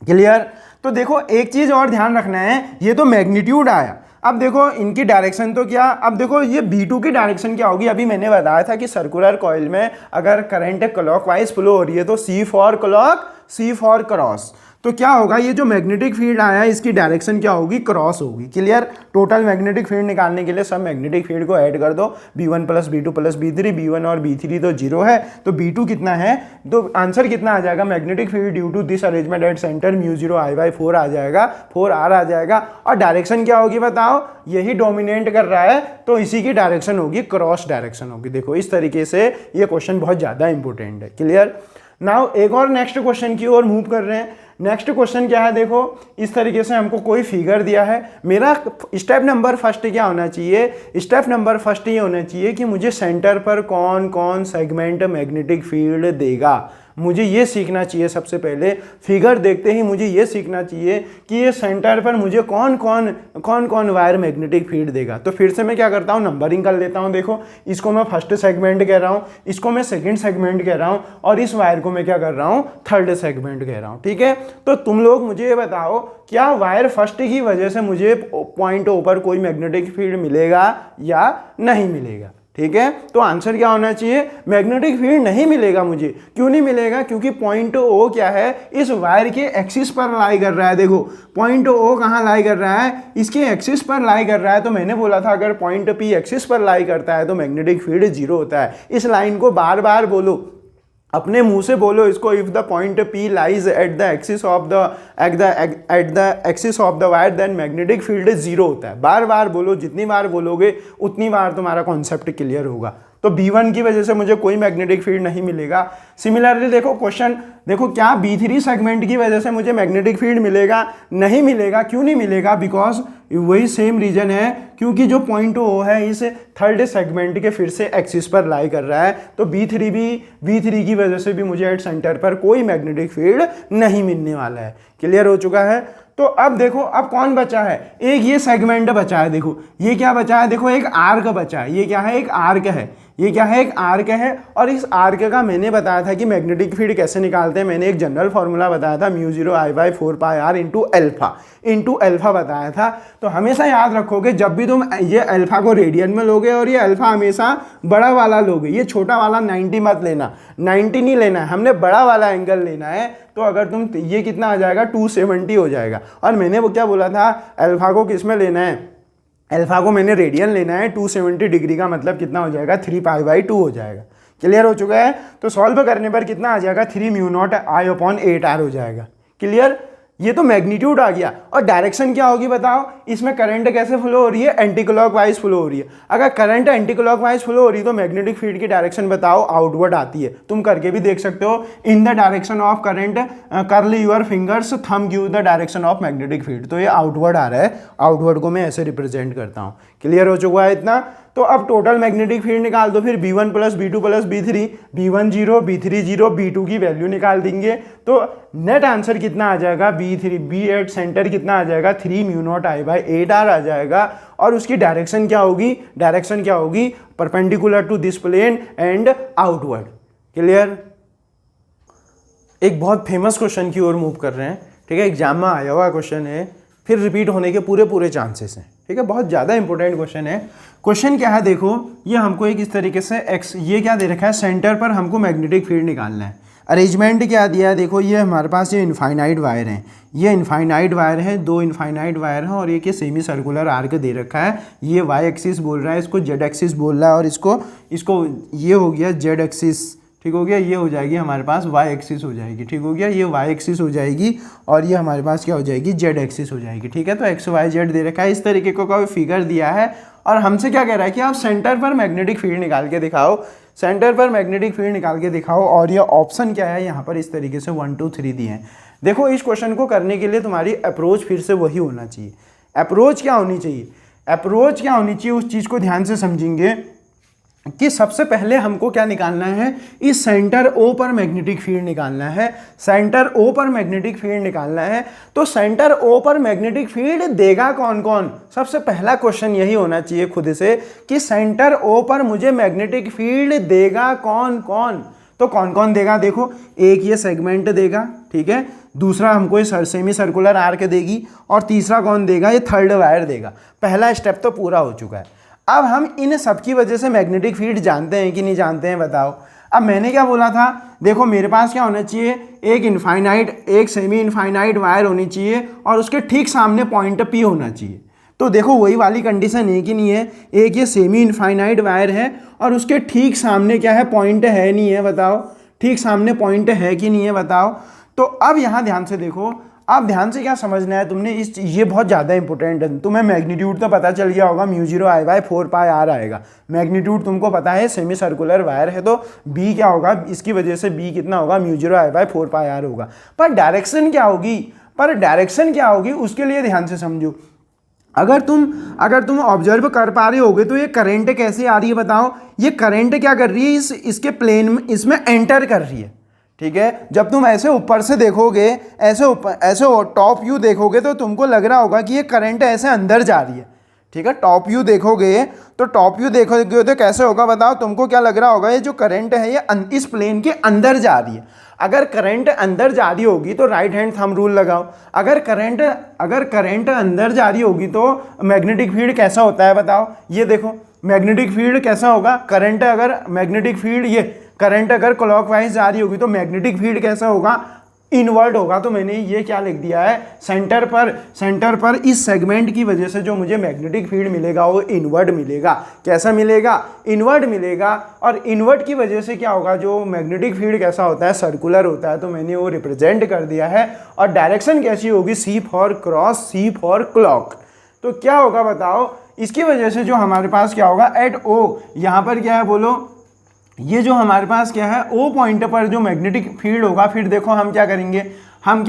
क्लियर? तो देखो एक चीज और ध्यान रखना है, ये तो मैग्नीट्यूड आया, अब देखो इनकी डायरेक्शन तो क्या, अब देखो ये B2 की डायरेक्शन क्या होगी, अभी मैंने बताया था कि सर्कुलर कॉइल में अगर करंट क्लॉकवाइज फ्लो हो रही है तो C for clock, C for cross, तो क्या होगा, ये जो मैग्नेटिक फील्ड आया है इसकी डायरेक्शन क्या होगी, क्रॉस होगी। क्लियर? टोटल मैग्नेटिक फील्ड निकालने के लिए सब मैग्नेटिक फील्ड को ऐड कर दो, B1 + B2 + B3, B1 और B3 तो जीरो है, तो B2 कितना है, तो आंसर कितना आ जाएगा, magnetic field due to this arrangement at centre μ0I/4 आ जाएगा, 4R आ जाएगा। और डायरेक्शन क्या होगी बताओ, यही डोमिनेट कर रहा है तो इसी की डायरेक्शन होगी, क्रॉस डायरेक्शन होगी। देखो इस तरीके से ये क्वेश्चन बहुत ज़्यादा इंपॉर्टेंट है। क्लियर? नाउ एक और नेक्स्ट क्वेश्चन की ओर मूव कर रहे हैं। नेक्स्ट क्वेश्चन क्या है, देखो इस तरीके से हमको कोई फिगर दिया है, मेरा स्टेप नंबर फर्स्ट क्या होना चाहिए, स्टेप नंबर फर्स्ट ये होना चाहिए कि मुझे सेंटर पर कौन कौन सेगमेंट मैग्नेटिक फील्ड देगा, मुझे ये सीखना चाहिए। सबसे पहले फिगर देखते ही मुझे ये सीखना चाहिए कि ये सेंटर पर मुझे कौन कौन वायर मैग्नेटिक फील्ड देगा। तो फिर से मैं क्या करता हूँ, नंबरिंग कर लेता हूँ। देखो इसको मैं फर्स्ट सेगमेंट कह रहा हूँ, इसको मैं सेकंड सेगमेंट कह रहा हूँ, और इस वायर को मैं क्या कर रहा हूँ, थर्ड सेगमेंट कह रहा हूँ। ठीक है, तो तुम लोग मुझे ये बताओ, क्या वायर फर्स्ट की वजह से मुझे पॉइंट O पर कोई मैग्नेटिक फील्ड मिलेगा या नहीं मिलेगा? ठीक है, तो आंसर क्या होना चाहिए, मैग्नेटिक फील्ड नहीं मिलेगा मुझे। क्यों नहीं मिलेगा? क्योंकि पॉइंट O क्या है, इस वायर के एक्सिस पर लाई कर रहा है। देखो पॉइंट O कहाँ लाई कर रहा है, इसके एक्सिस पर लाई कर रहा है। तो मैंने बोला था अगर पॉइंट P एक्सिस पर लाई करता है तो मैग्नेटिक फील्ड जीरो होता है। इस लाइन को बार बार बोलो, अपने मुंह से बोलो इसको, if the point P lies at the axis of the wire then magnetic field zero होता है। बार बार बोलो, जितनी बार बोलोगे उतनी बार तुम्हारा कॉन्सेप्ट क्लियर होगा। तो B1 की वजह से मुझे कोई मैग्नेटिक फील्ड नहीं मिलेगा। सिमिलरली देखो क्वेश्चन, देखो क्या B3 सेगमेंट की वजह से मुझे मैग्नेटिक फील्ड मिलेगा? नहीं मिलेगा। क्यों नहीं मिलेगा? बिकॉज वही सेम रीजन है, क्योंकि जो पॉइंट O है इस थर्ड सेगमेंट के फिर से एक्सिस पर लाई कर रहा है। तो B3 की वजह से भी मुझे एट सेंटर पर कोई मैग्नेटिक फील्ड नहीं मिलने वाला है। क्लियर हो चुका है? तो अब देखो अब कौन बचा है, एक ये सेगमेंट बचा है। देखो ये क्या बचा है, देखो एक आर्क बचा है। ये क्या है, एक आर्क है। ये क्या है, एक आर्क है। और इस आर्क का मैंने बताया था कि मैग्नेटिक फील्ड कैसे निकालते हैं। मैंने एक जनरल फॉर्मूला बताया था, μ0I/4πr इंटू अल्फा बताया था। तो हमेशा याद रखोगे जब भी तुम ये अल्फा को रेडियन में लोगे और ये अल्फा हमेशा बड़ा वाला लोगे, ये छोटा वाला 90 मत लेना, 90 नहीं लेना है, हमने बड़ा वाला एंगल लेना है। तो अगर तुम ये कितना आ जाएगा, 270 हो जाएगा। और मैंने वो क्या बोला था, अल्फा को किस में लेना है, अल्फा को मैंने रेडियन लेना है। 270 डिग्री का मतलब कितना हो जाएगा, 3π/2 हो जाएगा। क्लियर हो चुका है? तो सॉल्व करने पर कितना आ जाएगा, 3μ0I/8R हो जाएगा। क्लियर? ये तो मैग्नीट्यूड आ गया। और डायरेक्शन क्या होगी बताओ, इसमें करंट कैसे फ्लो हो रही है, एंटी क्लॉकवाइज फ्लो हो रही है। अगर करंट एंटी क्लॉकवाइज फ्लो हो रही है तो मैग्नेटिक फील्ड की डायरेक्शन बताओ, आउटवर्ड आती है। तुम करके भी देख सकते हो, इन the direction of current curl your fingers, thumb give the direction of magnetic field. तो ये आउटवर्ड आ रहा है, आउटवर्ड को मैं ऐसे रिप्रेजेंट करता हूँ। क्लियर हो चुका है इतना। तो अब टोटल मैग्नेटिक फील्ड निकाल दो फिर, B1 plus B2 plus B3, B1 0, B3 0, B2 की वैल्यू निकाल देंगे तो नेट आंसर कितना आ जाएगा, B8 सेंटर कितना आ जाएगा, 3 म्यू नॉट I/8R आ जाएगा। और उसकी डायरेक्शन क्या होगी, डायरेक्शन क्या होगी, perpendicular to this plane and outward. Clear. एक बहुत फेमस क्वेश्चन की ओर मूव कर रहे हैं, ठीक है, एग्जाम में आया हुआ क्वेश्चन है, फिर रिपीट होने के पूरे चांसेस हैं, ठीक है, बहुत ज़्यादा इंपॉर्टेंट क्वेश्चन है। क्वेश्चन क्या है देखो, ये हमको एक इस तरीके से एक्स, ये क्या दे रखा है, सेंटर पर हमको मैग्नेटिक फील्ड निकालना है। अरेंजमेंट क्या दिया है देखो, ये हमारे पास ये इनफाइनाइट वायर हैं, ये इनफाइनाइट वायर है, 2 इनफाइनाइट वायर हैं और एक ये सेमी सर्कुलर आर्क दे रखा है। ये वाई एक्सिस बोल रहा है, इसको जेड एक्सिस बोल रहा है, और इसको ये हो गया जेड एक्सिस, ठीक हो गया, ये हो जाएगी हमारे पास वाई एक्सिस हो जाएगी, ठीक हो गया, ये वाई एक्सिस हो जाएगी और ये हमारे पास क्या हो जाएगी, जेड एक्सिस हो जाएगी, ठीक है। तो एक्स वाई जेड दे रखा है, इस तरीके का कोई फिगर दिया है और हमसे क्या कह रहा है कि आप सेंटर पर मैग्नेटिक फील्ड निकाल के दिखाओ, सेंटर पर मैग्नेटिक फील्ड निकाल के दिखाओ। और ये ऑप्शन क्या है यहाँ पर इस तरीके से 1 2 3 दिए हैं। देखो इस क्वेश्चन को करने के लिए तुम्हारी अप्रोच फिर से वही होना चाहिए। अप्रोच क्या होनी चाहिए, अप्रोच क्या होनी चाहिए, उस चीज़ को ध्यान से समझेंगे कि सबसे पहले हमको क्या निकालना है, इस सेंटर ओ पर मैग्नेटिक फील्ड निकालना है, सेंटर ओ पर मैग्नेटिक फील्ड निकालना है। तो सेंटर ओ पर मैग्नेटिक फील्ड देगा कौन कौन, सबसे पहला क्वेश्चन यही होना चाहिए खुद से कि सेंटर ओ पर मुझे मैग्नेटिक फील्ड देगा कौन कौन। तो कौन कौन देगा देखो, एक ये सेगमेंट देगा, ठीक है, दूसरा हमको ये सेमी सर्कुलर आर्क देगी और तीसरा कौन देगा, ये थर्ड वायर देगा। पहला स्टेप तो पूरा हो चुका है। अब हम इन सब की वजह से मैग्नेटिक फील्ड जानते हैं कि नहीं जानते हैं बताओ। अब मैंने क्या बोला था, देखो मेरे पास क्या होना चाहिए, एक इनफाइनाइट, एक सेमी इनफाइनाइट वायर होनी चाहिए और उसके ठीक सामने पॉइंट P होना चाहिए। तो देखो वही वाली कंडीशन है कि नहीं है, एक ये सेमी इनफाइनाइट वायर है और उसके ठीक सामने क्या है, पॉइंट है नहीं है बताओ, ठीक सामने पॉइंट है कि नहीं है बताओ। तो अब यहाँ ध्यान से देखो, अब ध्यान से क्या समझना है तुमने, ये बहुत ज़्यादा इंपॉर्टेंट है। तुम्हें मैग्नीट्यूड तो पता चल गया होगा, म्यू 0 I/4πr आएगा, मैग्नीट्यूड तुमको पता है, सेमी सर्कुलर वायर है तो B क्या होगा, इसकी वजह से B कितना होगा, म्यू 0 I/4πr होगा। पर डायरेक्शन क्या होगी, पर डायरेक्शन क्या होगी उसके लिए ध्यान से समझो। अगर तुम ऑब्जर्व कर पा रहे होगे तो ये करंट कैसे आ रही है बताओ, ये करंट क्या कर रही है, इसके प्लेन में, इसमें एंटर कर रही है, ठीक है। जब तुम ऐसे ऊपर से देखोगे, ऐसे टॉप व्यू देखोगे तो तुमको लग रहा होगा कि ये करंट ऐसे अंदर जा रही है, ठीक है। टॉप व्यू देखोगे तो कैसे होगा बताओ, तुमको क्या लग रहा होगा, ये जो करंट है ये इस प्लेन के अंदर जा रही है। अगर करंट अंदर जा रही होगी तो राइट हैंड थंब रूल लगाओ, अगर करंट अंदर जा रही होगी तो मैग्नेटिक फील्ड कैसा होता है बताओ। ये देखो मैग्नेटिक फील्ड कैसा होगा, करंट अगर क्लॉकवाइज जा रही होगी तो मैग्नेटिक फील्ड कैसा होगा, इनवर्ड होगा। तो मैंने ये क्या लिख दिया है, सेंटर पर इस सेगमेंट की वजह से जो मुझे मैग्नेटिक फील्ड मिलेगा वो इनवर्ड मिलेगा। कैसा मिलेगा, इनवर्ड मिलेगा। और इनवर्ड की वजह से क्या होगा, जो मैग्नेटिक फील्ड कैसा होता है, सर्कुलर होता है। तो मैंने वो रिप्रेजेंट कर दिया है। और डायरेक्शन कैसी होगी, C for cross, C for clock. तो क्या होगा बताओ, इसकी वजह से जो हमारे पास क्या होगा, एट O, यहाँ पर क्या है बोलो, ये जो हमारे पास क्या है, O पॉइंट पर जो मैग्नेटिक फील्ड होगा, फिर देखो हम क्या करेंगे, हमने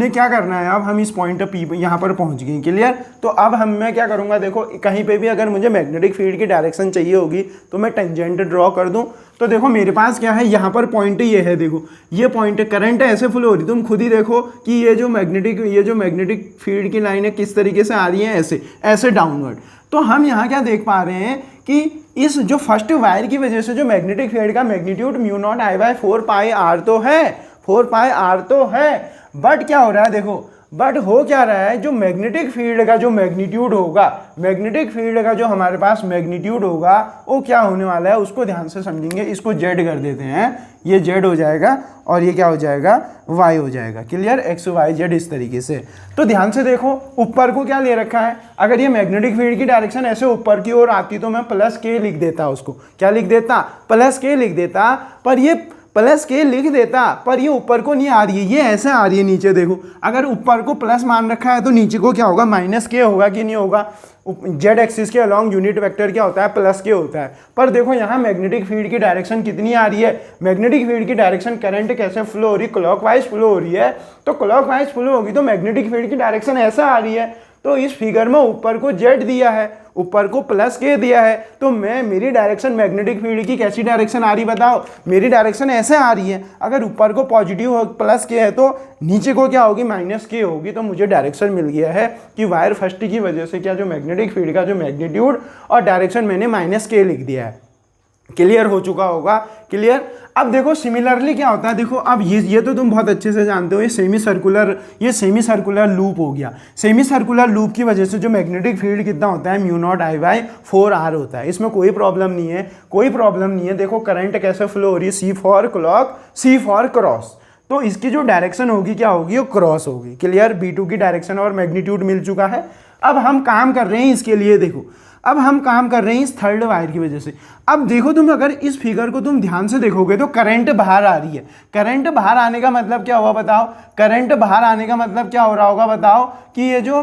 क्या करना है, अब हम इस पॉइंट P यहाँ पर पहुँच गए। क्लियर। तो अब मैं क्या करूँगा, देखो कहीं पे भी अगर मुझे मैग्नेटिक फील्ड की डायरेक्शन चाहिए होगी तो मैं टेंजेंट ड्रॉ कर दूँ। तो देखो मेरे पास क्या है, यहाँ पर पॉइंट ये है, देखो ये पॉइंट, करंट ऐसे फ्लो हो रही, तुम खुद ही देखो कि ये जो मैग्नेटिक फील्ड की लाइन है किस तरीके से आ रही है, ऐसे डाउनवर्ड। तो हम यहाँ क्या देख पा रहे हैं कि इस जो फर्स्ट वायर की वजह से जो मैग्नेटिक फील्ड का मैग्नीट्यूड म्यू नॉट I/4πr तो है, 4πr तो है, बट क्या हो रहा है देखो, बट हो क्या रहा है, जो मैग्नेटिक फील्ड का जो मैग्नीट्यूड होगा, मैग्नेटिक फील्ड का जो हमारे पास मैग्नीट्यूड होगा वो क्या होने वाला है, उसको ध्यान से समझेंगे। इसको जेड कर देते हैं, ये जेड हो जाएगा और ये क्या हो जाएगा, वाई हो जाएगा। क्लियर, एक्स वाई जेड इस तरीके से। तो ध्यान से देखो, ऊपर को क्या ले रखा है, अगर ये मैग्नेटिक फील्ड की डायरेक्शन ऐसे ऊपर की ओर आती तो मैं +K लिख देता, उसको क्या लिख देता, +K लिख देता। पर ये प्लस के लिख देता, पर ये ऊपर को नहीं आ रही है, ये ऐसे आ रही है नीचे। देखो अगर ऊपर को प्लस मान रखा है तो नीचे को क्या होगा, माइनस के होगा कि नहीं होगा। जेड एक्सिस के अलॉन्ग यूनिट वेक्टर क्या होता है, प्लस के होता है। पर देखो यहाँ मैग्नेटिक फील्ड की डायरेक्शन कितनी आ रही है, मैग्नेटिक फील्ड की डायरेक्शन करंट कैसे फ्लो हो रही है, क्लॉकवाइज फ्लो हो रही है। तो क्लॉकवाइज फ्लो होगी तो मैग्नेटिक फील्ड की डायरेक्शन ऐसा आ रही है। तो इस फिगर में ऊपर को जेड दिया है, ऊपर को प्लस के दिया है, तो मेरी डायरेक्शन मैग्नेटिक फील्ड की कैसी डायरेक्शन आ रही बताओ, मेरी डायरेक्शन ऐसे आ रही है। अगर ऊपर को पॉजिटिव हो प्लस के है तो नीचे को क्या होगी, माइनस के होगी। तो मुझे डायरेक्शन मिल गया है कि वायर फर्स्ट की वजह से क्या जो मैग्नेटिक फील्ड का जो मैग्नीट्यूड और डायरेक्शन मैंने माइनस के लिख दिया है। क्लियर हो चुका होगा, क्लियर। अब देखो सिमिलरली क्या होता है, देखो अब ये तो तुम बहुत अच्छे से जानते हो, ये सेमी सर्कुलर लूप हो गया। सेमी सर्कुलर लूप की वजह से जो मैग्नेटिक फील्ड कितना होता है, mu not I by 4r होता है। इसमें कोई प्रॉब्लम नहीं है, कोई प्रॉब्लम नहीं है। देखो करंट कैसे फ्लो हो रही है, C for clock, C for cross. तो इसकी जो डायरेक्शन होगी क्या होगी, वो क्रॉस होगी। क्लियर, B2 की डायरेक्शन और मैग्नीट्यूड मिल चुका है। अब हम काम कर रहे हैं इसके लिए, देखो अब हम काम कर रहे हैं इस थर्ड वायर की वजह से। अब देखो तुम अगर इस फिगर को तुम ध्यान से देखोगे तो करंट बाहर आ रही है। करंट बाहर आने का मतलब क्या हुआ बताओ, करंट बाहर आने का मतलब क्या हो रहा होगा बताओ, कि ये जो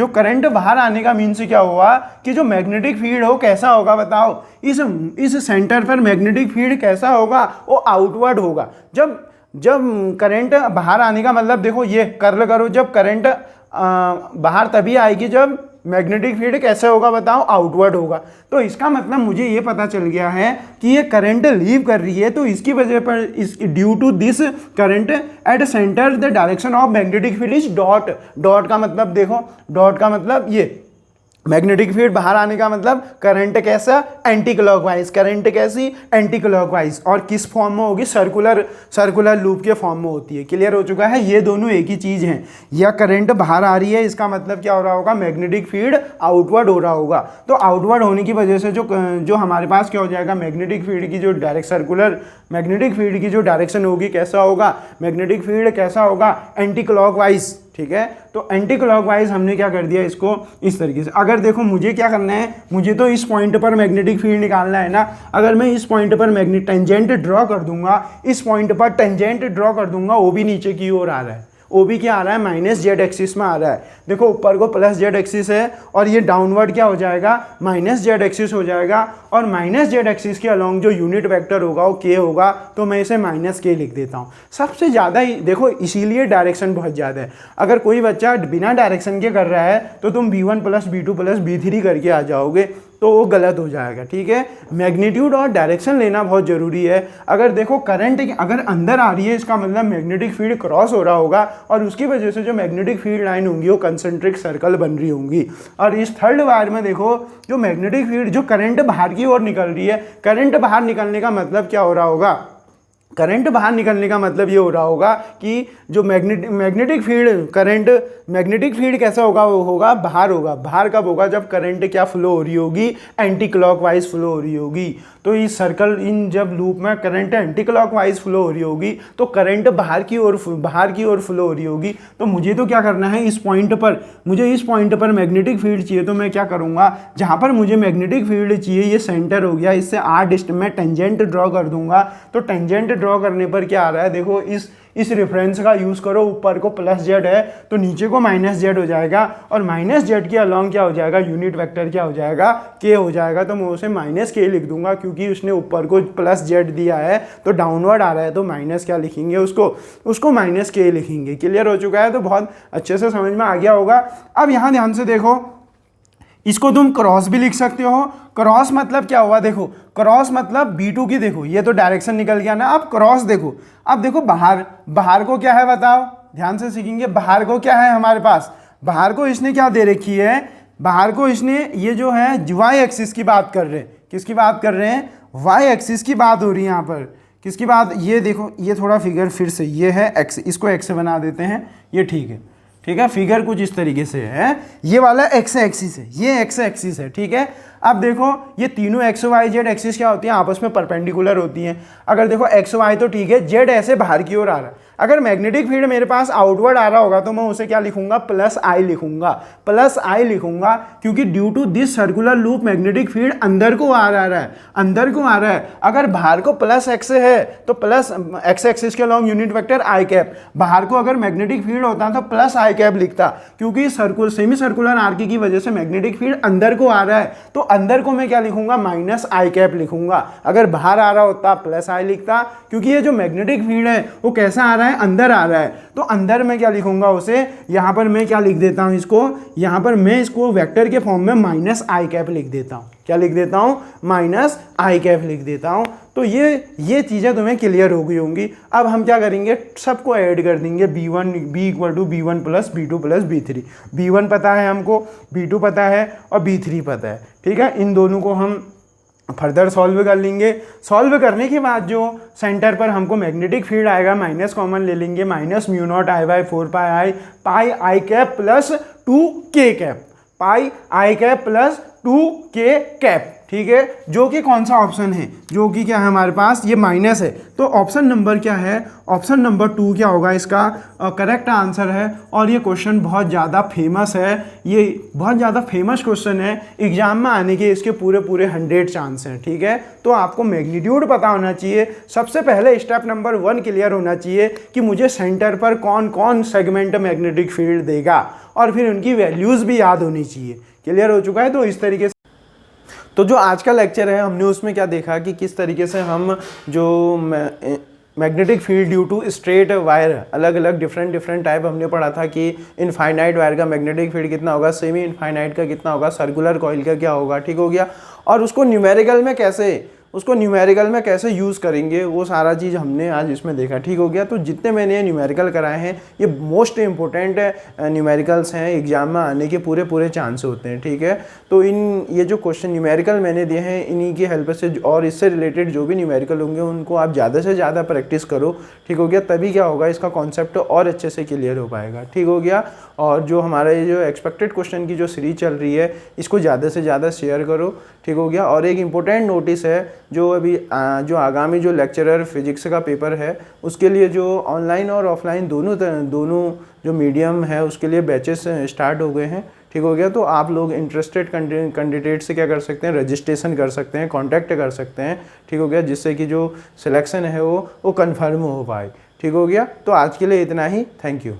करंट बाहर आने का मीन्स क्या हुआ कि जो मैग्नेटिक फील्ड हो कैसा होगा बताओ, इस सेंटर पर मैग्नेटिक फील्ड कैसा होगा, वो आउटवर्ड होगा। जब करंट बाहर आने का मतलब देखो ये कर्ल करो, जब करंट बाहर तभी आएगी जब मैग्नेटिक फील्ड कैसे होगा बताओ, आउटवर्ड होगा। तो इसका मतलब मुझे ये पता चल गया है कि ये करंट लीव कर रही है, तो इसकी वजह पर due to this current at centre the direction of magnetic field is dot. Dot का मतलब देखो, डॉट का मतलब ये मैग्नेटिक फील्ड बाहर आने का मतलब करंट कैसा, एंटी क्लॉकवाइज। करंट कैसी, एंटी क्लॉकवाइज। और किस फॉर्म में होगी, सर्कुलर लूप के फॉर्म में होती है। क्लियर हो चुका है, ये दोनों एक ही चीज हैं। या करंट बाहर आ रही है, इसका मतलब क्या हो रहा होगा, मैग्नेटिक फील्ड आउटवर्ड हो रहा होगा। तो आउटवर्ड होने की वजह से जो हमारे पास क्या हो जाएगा, मैग्नेटिक फील्ड की जो सर्कुलर मैग्नेटिक फील्ड की जो डायरेक्शन होगी कैसा होगा, मैग्नेटिक फील्ड कैसा होगा, एंटी क्लॉकवाइज। ठीक है, तो एंटी क्लॉकवाइज हमने क्या कर दिया इसको इस तरीके से। अगर देखो मुझे क्या करना है, मुझे तो इस पॉइंट पर मैग्नेटिक फील्ड निकालना है ना। अगर मैं इस पॉइंट पर टेंजेंट ड्रॉ कर दूंगा, इस पॉइंट पर टेंजेंट ड्रॉ कर दूंगा, वो भी नीचे की ओर आ रहा है, वो भी क्या आ रहा है, माइनस जेड एक्सिस में आ रहा है। देखो ऊपर को प्लस जेड एक्सिस है और ये डाउनवर्ड क्या हो जाएगा, माइनस जेड एक्सिस हो जाएगा। और माइनस जेड एक्सिस के अलॉन्ग जो यूनिट वेक्टर होगा वो के होगा, तो मैं इसे माइनस के लिख देता हूँ। सबसे ज़्यादा ही देखो, इसीलिए डायरेक्शन बहुत ज़्यादा है। अगर कोई बच्चा बिना डायरेक्शन के कर रहा है तो तुम B1 plus B2 plus B3 करके आ जाओगे, तो वो गलत हो जाएगा। ठीक है, मैग्नीट्यूड और डायरेक्शन लेना बहुत ज़रूरी है। अगर देखो करंट अगर अंदर आ रही है, इसका मतलब मैग्नेटिक फील्ड क्रॉस हो रहा होगा और उसकी वजह से जो मैग्नेटिक फील्ड लाइन होंगी वो कंसेंट्रिक सर्कल बन रही होंगी। और इस थर्ड वायर में देखो जो मैग्नेटिक फील्ड, जो करंट बाहर की ओर निकल रही है, करंट बाहर निकलने का मतलब क्या हो रहा होगा, करंट बाहर निकलने का मतलब ये हो रहा होगा कि जो मैग्नेटिक फील्ड कैसा होगा, वो होगा बाहर होगा। बाहर कब होगा, जब करंट क्या फ्लो हो रही होगी, एंटी क्लॉकवाइज फ्लो हो रही होगी। तो इस सर्कल जब लूप में करंट एंटी क्लॉकवाइज फ्लो हो रही होगी तो करंट बाहर की ओर फ्लो हो रही होगी। तो मुझे तो क्या करना है, इस पॉइंट पर मैग्नेटिक फील्ड चाहिए। तो मैं क्या करूँगा, जहाँ पर मुझे मैग्नेटिक फील्ड चाहिए, ये सेंटर हो गया, इससे r डिस्टेंस में टेंजेंट ड्रॉ कर दूंगा। तो टेंजेंट ड्रॉ करने पर क्या आ रहा है, देखो इस रेफरेंस का यूज़ करो। ऊपर को प्लस जेड है तो नीचे को माइनस जेड हो जाएगा, और माइनस जेड के अलॉन्ग क्या हो जाएगा, यूनिट वेक्टर क्या हो जाएगा, के हो जाएगा। तो मैं उसे माइनस के लिख दूंगा, क्योंकि उसने ऊपर को प्लस जेड दिया है तो डाउनवर्ड आ रहा है, तो माइनस क्या लिखेंगे, उसको माइनस के लिखेंगे। क्लियर हो चुका है, तो बहुत अच्छे से समझ में आ गया होगा। अब यहाँ ध्यान से देखो, इसको तुम क्रॉस भी लिख सकते हो। क्रॉस मतलब क्या हुआ, देखो क्रॉस मतलब B2 की, देखो ये तो डायरेक्शन निकल गया ना। अब क्रॉस देखो, अब देखो बाहर को क्या है बताओ, ध्यान से सीखेंगे। बाहर को क्या है हमारे पास, बाहर को इसने क्या दे रखी है, बाहर को इसने ये जो है वाई एक्सिस की बात कर रहे हैं। किसकी बात कर रहे हैं, वाई एक्सिस की बात हो रही है यहाँ पर। किसकी बात, ये देखो, ये थोड़ा फिगर फिर से, ये है एक्स, इसको एक्स से बना देते हैं, ये ठीक है। ठीक है, फिगर कुछ इस तरीके से है, ये वाला एक्स एक्सिस है, ये एक्स एक्सिस है। ठीक है, अब देखो ये तीनों एक्स वाई जेड एक्सिस क्या होती हैं, आपस में परपेंडिकुलर होती हैं। अगर देखो एक्स वाई तो ठीक है, जेड ऐसे बाहर की ओर आ रहा है। अगर मैग्नेटिक फील्ड मेरे पास आउटवर्ड आ रहा होगा तो मैं उसे क्या लिखूंगा, प्लस आई लिखूंगा, प्लस आई लिखूंगा, क्योंकि due to this circular loop magnetic field अंदर को आ रहा है, अंदर को आ रहा है। अगर बाहर को प्लस एक्स है तो प्लस एक्स एक्सिस के लॉन्ग यूनिट वेक्टर आई कैप, बाहर को अगर मैग्नेटिक फील्ड होता तो प्लस आई कैप लिखता, क्योंकि सर्कुलर सेमी सर्कुलर आर्क की वजह से मैग्नेटिक फील्ड अंदर को आ रहा है, तो अंदर को मैं क्या लिखूंगा, माइनस आई कैप लिखूंगा। अगर बाहर आ रहा होता प्लस आई लिखता, क्योंकि ये जो मैग्नेटिक फील्ड है वो कैसा आ रहा है, अंदर आ रहा है, तो अंदर में क्या लिखूंगा उसे, यहां पर मैं क्या लिख देता हूं इसको, यहां पर मैं इसको वेक्टर के फॉर्म में माइनस आई कैप लिख देता हूं। क्या लिख देता हूं, माइनस आई कैप लिख देता हूं। तो ये चीज़ें तुम्हें क्लियर हो गई होंगी। अब हम क्या करेंगे, सबको ऐड कर देंगे, B equal to B one plus B two plus बी3। बी1 पता है हमको, बी2 पता है और बी3 पता है, ठीक है। इन दोनों को हम फर्दर सॉल्व कर लेंगे। सॉल्व करने के बाद जो सेंटर पर हमको मैग्नेटिक फील्ड आएगा, माइनस कॉमन ले लेंगे, minus mu not I by 4 pi I, pi I cap plus 2k cap, pi I cap plus 2k cap, ठीक है। जो कि कौन सा ऑप्शन है, जो कि क्या है हमारे पास, ये माइनस है, तो ऑप्शन नंबर क्या है, ऑप्शन नंबर 2 क्या होगा इसका करेक्ट आंसर है। और ये क्वेश्चन बहुत ज़्यादा फेमस है, ये बहुत ज़्यादा फेमस क्वेश्चन है, एग्जाम में आने के इसके पूरे 100 चांस हैं, ठीक है। तो आपको मैग्नीट्यूड पता होना चाहिए। सबसे पहले स्टेप नंबर 1 क्लियर होना चाहिए कि मुझे सेंटर पर कौन कौन सेगमेंट मैग्नेटिक फील्ड देगा, और फिर उनकी वैल्यूज़ भी याद होनी चाहिए। क्लियर हो चुका है। तो इस तरीके से तो जो आज का लेक्चर है हमने उसमें क्या देखा कि किस तरीके से हम जो magnetic field due to straight wire, अलग अलग डिफरेंट टाइप हमने पढ़ा था कि इनफाइनाइट वायर का मैग्नेटिक फील्ड कितना होगा, सेमी इनफाइनाइट का कितना होगा, सर्कुलर कॉइल का क्या होगा, ठीक हो गया। और उसको न्यूमेरिकल में कैसे यूज़ करेंगे, वो सारा चीज़ हमने आज इसमें देखा, ठीक हो गया। तो जितने मैंने न्यूमेरिकल कराए हैं ये मोस्ट इंपॉर्टेंट न्यूमेरिकल्स हैं, एग्जाम में आने के पूरे चांस होते हैं, ठीक है। तो ये जो क्वेश्चन न्यूमेरिकल मैंने दिए हैं, इन्हीं की हेल्प से और इससे रिलेटेड जो भी न्यूमेरिकल होंगे उनको आप ज़्यादा से ज़्यादा प्रैक्टिस करो, ठीक हो गया। तभी क्या होगा, इसका कॉन्सेप्ट और अच्छे से क्लियर हो पाएगा, ठीक हो गया। और जो हमारा ये जो एक्सपेक्टेड क्वेश्चन की जो सीरीज चल रही है इसको ज़्यादा से ज़्यादा शेयर करो, ठीक हो गया। और एक इम्पोर्टेंट नोटिस है, जो अभी जो आगामी जो लेक्चरर फिजिक्स का पेपर है उसके लिए जो ऑनलाइन और ऑफलाइन दोनों जो मीडियम है उसके लिए बैचेस स्टार्ट हो गए हैं, ठीक हो गया। तो आप लोग इंटरेस्टेड कैंडिडेट से क्या कर सकते हैं, रजिस्ट्रेशन कर सकते हैं, कांटेक्ट कर सकते हैं, ठीक हो गया, जिससे कि जो सिलेक्शन है वो कंफर्म हो पाए, ठीक हो गया। तो आज के लिए इतना ही, थैंक यू।